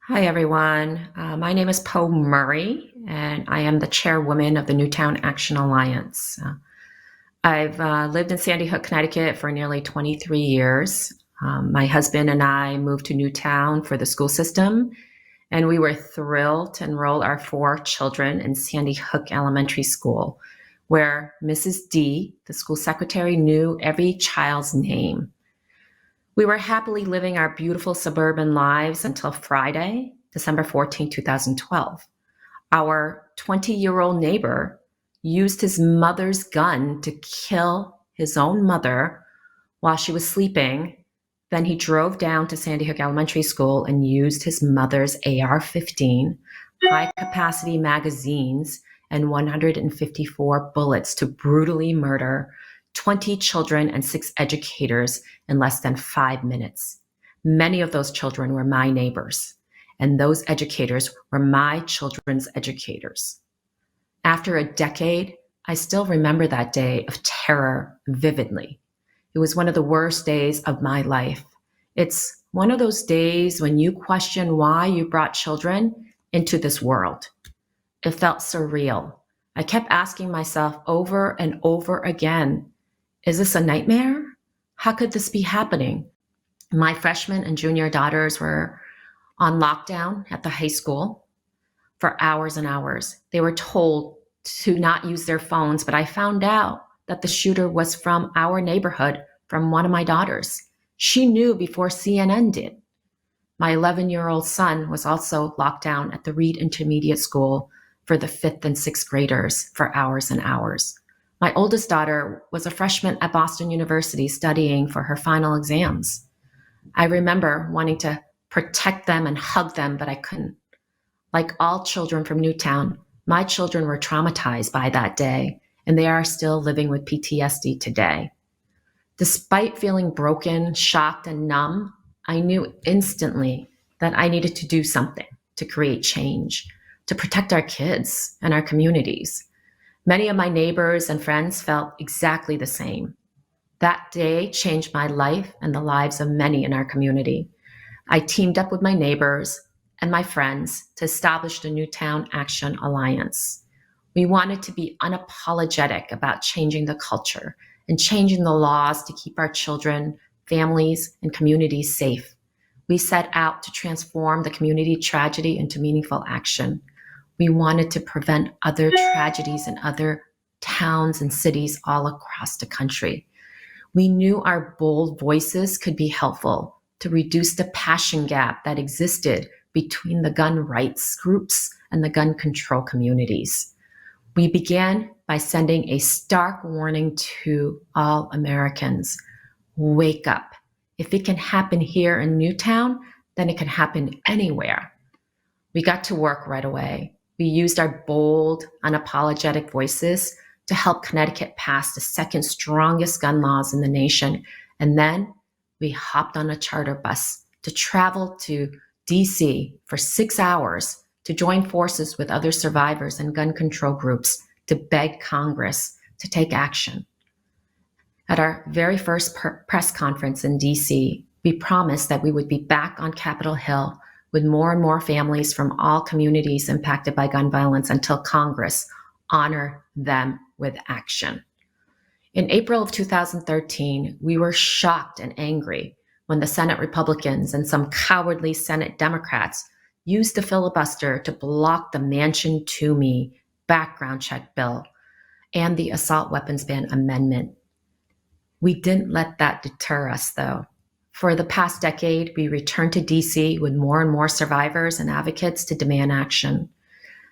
Hi, everyone. My name is Poe Murray, and I am the chairwoman of the Newtown Action Alliance. I've lived in Sandy Hook, Connecticut for nearly 23 years. My husband and I moved to Newtown for the school system, and we were thrilled to enroll our four children in Sandy Hook Elementary School, where Mrs. D, the school secretary, knew every child's name. We were happily living our beautiful suburban lives until Friday, December 14, 2012. Our 20-year-old neighbor used his mother's gun to kill his own mother while she was sleeping. Then he drove down to Sandy Hook Elementary School and used his mother's AR-15, high-capacity magazines, and 154 bullets to brutally murder 20 children and 6 educators in less than 5 minutes. Many of those children were my neighbors, and those educators were my children's educators. After a decade, I still remember that day of terror vividly. It was one of the worst days of my life. It's one of those days when you question why you brought children into this world. It felt surreal. I kept asking myself over and over again, is this a nightmare? How could this be happening? My freshman and junior daughters were on lockdown at the high school for hours and hours. They were told to not use their phones, but I found out that the shooter was from our neighborhood, from one of my daughters. She knew before CNN did. My 11-year-old son was also locked down at the Reed Intermediate School for the 5th and 6th graders for hours and hours. My oldest daughter was a freshman at Boston University studying for her final exams. I remember wanting to protect them and hug them, but I couldn't. Like all children from Newtown, my children were traumatized by that day, and they are still living with PTSD today. Despite feeling broken, shocked, and numb, I knew instantly that I needed to do something to create change, to protect our kids and our communities. Many of my neighbors and friends felt exactly the same. That day changed my life and the lives of many in our community. I teamed up with my neighbors and my friends to establish the Newtown Action Alliance. We wanted to be unapologetic about changing the culture and changing the laws to keep our children, families, and communities safe. We set out to transform the community tragedy into meaningful action. We wanted to prevent other tragedies in other towns and cities all across the country. We knew our bold voices could be helpful to reduce the passion gap that existed between the gun rights groups and the gun control communities. We began by sending a stark warning to all Americans. Wake up. If it can happen here in Newtown, then it can happen anywhere. We got to work right away. We used our bold, unapologetic voices to help Connecticut pass the second strongest gun laws in the nation. And then we hopped on a charter bus to travel to DC for 6 hours to join forces with other survivors and gun control groups to beg Congress to take action. At our very first press conference in DC, we promised that we would be back on Capitol Hill with more and more families from all communities impacted by gun violence until Congress honored them with action. In April of 2013, we were shocked and angry when the Senate Republicans and some cowardly Senate Democrats used the filibuster to block the Mansion to Me background check bill and the assault weapons ban amendment. We didn't let that deter us, though. For the past decade, we returned to DC with more and more survivors and advocates to demand action.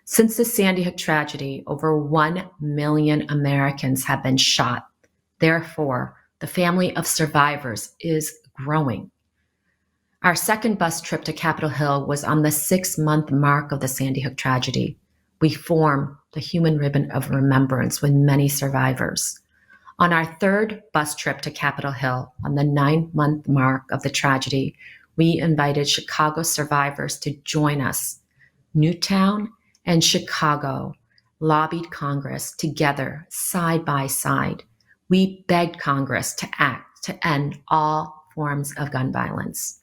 Since the Sandy Hook tragedy, over 1 million Americans have been shot. Therefore, the family of survivors is growing. Our second bus trip to Capitol Hill was on the 6-month mark of the Sandy Hook tragedy. We formed the Human Ribbon of Remembrance with many survivors. On our third bus trip to Capitol Hill, on the 9-month mark of the tragedy, we invited Chicago survivors to join us. Newtown and Chicago lobbied Congress together, side by side. We begged Congress to act to end all forms of gun violence.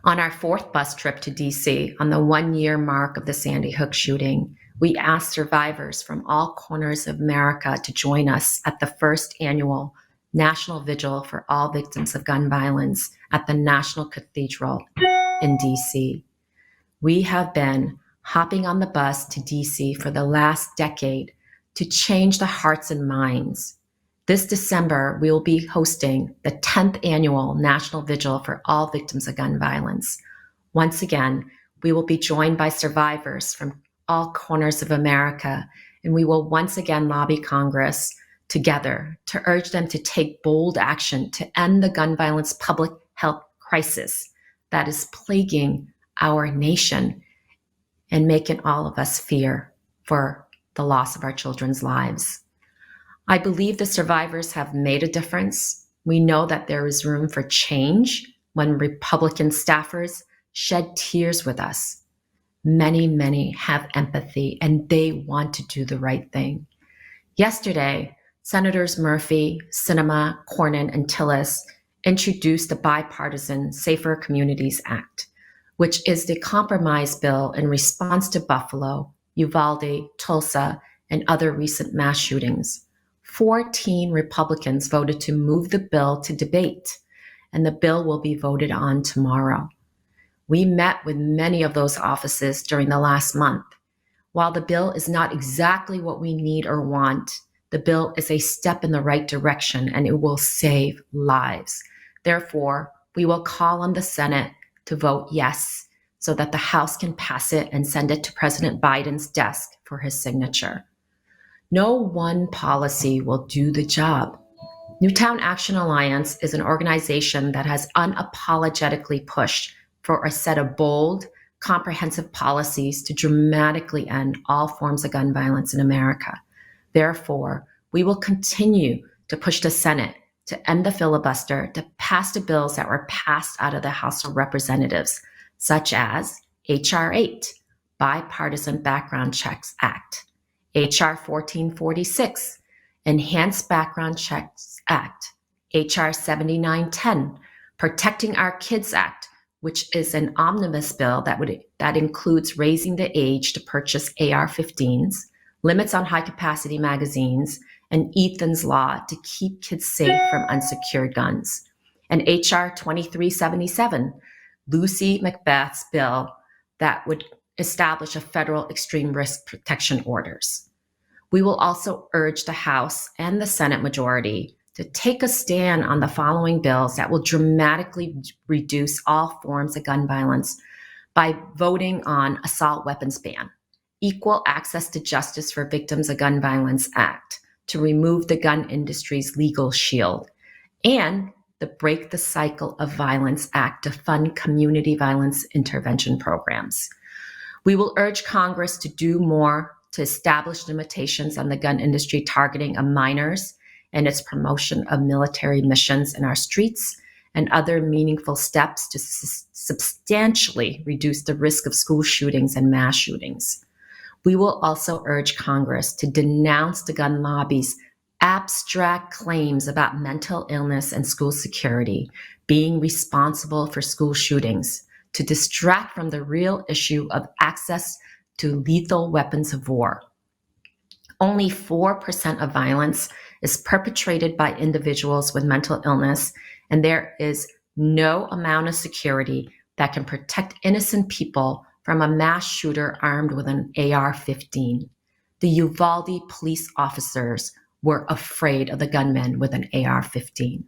On our fourth bus trip to DC, on the 1 year mark of the Sandy Hook shooting, we asked survivors from all corners of America to join us at the first annual National Vigil for All Victims of Gun Violence at the National Cathedral in DC. We have been hopping on the bus to DC for the last decade to change the hearts and minds. This December, we will be hosting the 10th annual National Vigil for All Victims of Gun Violence. Once again, we will be joined by survivors from all corners of America, and we will once again lobby Congress together to urge them to take bold action to end the gun violence public health crisis that is plaguing our nation and making all of us fear for the loss of our children's lives. I believe the survivors have made a difference. We know that there is room for change when Republican staffers shed tears with us. Many have empathy and they want to do the right thing. Yesterday, Senators Murphy, Sinema, Cornyn, and Tillis introduced the bipartisan Safer Communities Act, which is the compromise bill in response to Buffalo, Uvalde, Tulsa, and other recent mass shootings. 14 Republicans voted to move the bill to debate, and the bill will be voted on tomorrow. We met with many of those offices during the last month. While the bill is not exactly what we need or want, the bill is a step in the right direction and it will save lives. Therefore, we will call on the Senate to vote yes so that the House can pass it and send it to President Biden's desk for his signature. No one policy will do the job. Newtown Action Alliance is an organization that has unapologetically pushed for a set of bold, comprehensive policies to dramatically end all forms of gun violence in America. Therefore, we will continue to push the Senate to end the filibuster, to pass the bills that were passed out of the House of Representatives, such as H.R. 8, Bipartisan Background Checks Act, H.R. 1446, Enhanced Background Checks Act, H.R. 7910, Protecting Our Kids Act, which is an omnibus bill that includes raising the age to purchase AR-15s, limits on high-capacity magazines, and Ethan's Law to keep kids safe from unsecured guns, and H.R. 2377, Lucy Macbeth's bill that would establish a federal extreme risk protection orders. We will also urge the House and the Senate majority to take a stand on the following bills that will dramatically reduce all forms of gun violence by voting on assault weapons ban, Equal Access to Justice for Victims of Gun Violence Act to remove the gun industry's legal shield, and the Break the Cycle of Violence Act to fund community violence intervention programs. We will urge Congress to do more to establish limitations on the gun industry targeting of minors and its promotion of military missions in our streets, and other meaningful steps to substantially reduce the risk of school shootings and mass shootings. We will also urge Congress to denounce the gun lobby's abstract claims about mental illness and school security being responsible for school shootings, to distract from the real issue of access to lethal weapons of war. Only 4% of violence is perpetrated by individuals with mental illness, and there is no amount of security that can protect innocent people from a mass shooter armed with an AR-15. The Uvalde police officers were afraid of the gunmen with an AR-15.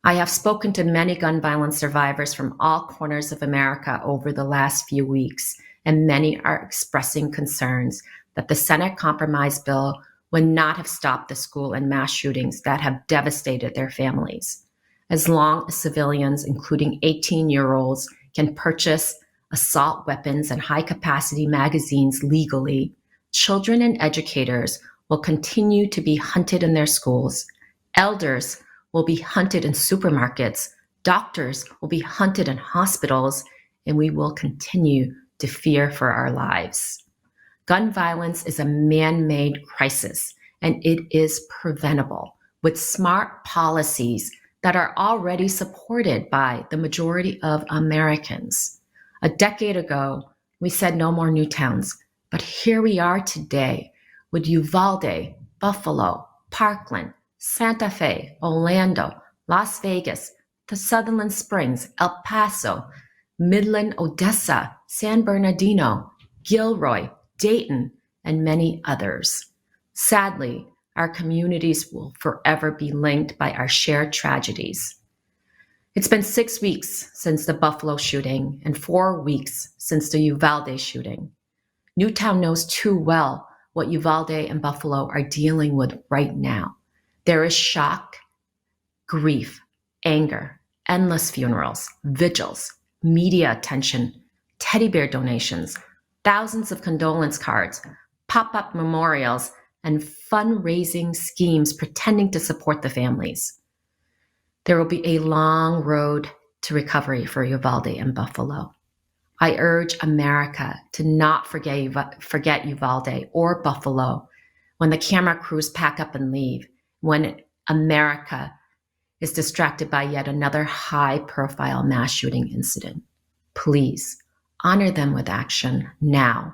I have spoken to many gun violence survivors from all corners of America over the last few weeks, and many are expressing concerns that the Senate compromise bill would not have stopped the school and mass shootings that have devastated their families. As long as civilians, including 18-year-olds, can purchase assault weapons and high-capacity magazines legally, children and educators will continue to be hunted in their schools. Elders will be hunted in supermarkets. Doctors will be hunted in hospitals, and we will continue to fear for our lives. Gun violence is a man-made crisis, and it is preventable with smart policies that are already supported by the majority of Americans. A decade ago, we said no more new towns, but here we are today with Uvalde, Buffalo, Parkland, Santa Fe, Orlando, Las Vegas, the Sutherland Springs, El Paso, Midland, Odessa, San Bernardino, Gilroy, Dayton, and many others. Sadly, our communities will forever be linked by our shared tragedies. It's been 6 weeks since the Buffalo shooting and 4 weeks since the Uvalde shooting. Newtown knows too well what Uvalde and Buffalo are dealing with right now. There is shock, grief, anger, endless funerals, vigils, media attention, teddy bear donations, thousands of condolence cards, pop-up memorials, and fundraising schemes pretending to support the families. There will be a long road to recovery for Uvalde and Buffalo. I urge America to not forget Uvalde or Buffalo when the camera crews pack up and leave, when America is distracted by yet another high-profile mass shooting incident. Please honor them with action now.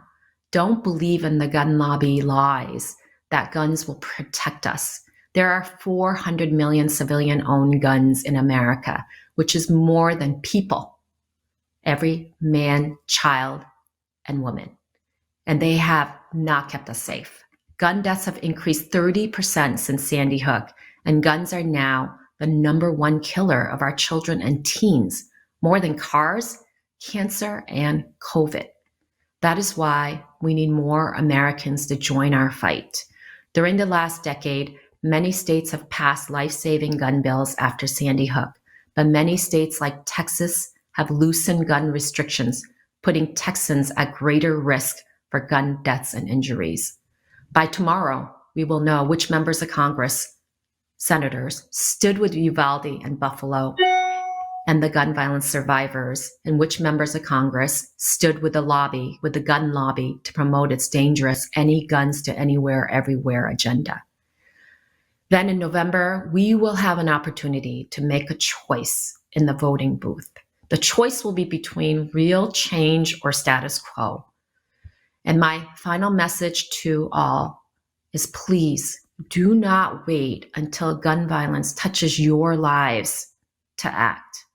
Don't believe in the gun lobby lies that guns will protect us. There are 400 million civilian-owned guns in America, which is more than people, every man, child, and woman. And they have not kept us safe. Gun deaths have increased 30% since Sandy Hook, and guns are now the #1 killer of our children and teens, more than cars, cancer, and COVID. That is why we need more Americans to join our fight. During the last decade, many states have passed life-saving gun bills after Sandy Hook, but many states like Texas have loosened gun restrictions, putting Texans at greater risk for gun deaths and injuries. By tomorrow, we will know which members of Congress, senators, stood with Uvalde and Buffalo and the gun violence survivors, and which members of Congress stood with the gun lobby to promote its dangerous any guns to anywhere, everywhere agenda. Then in November, we will have an opportunity to make a choice in the voting booth. The choice will be between real change or status quo. And my final message to all is please do not wait until gun violence touches your lives to act.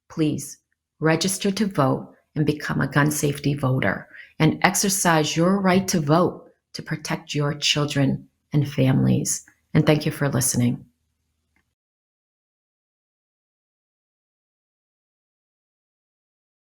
Please register to vote and become a gun safety voter and exercise your right to vote to protect your children and families. And thank you for listening.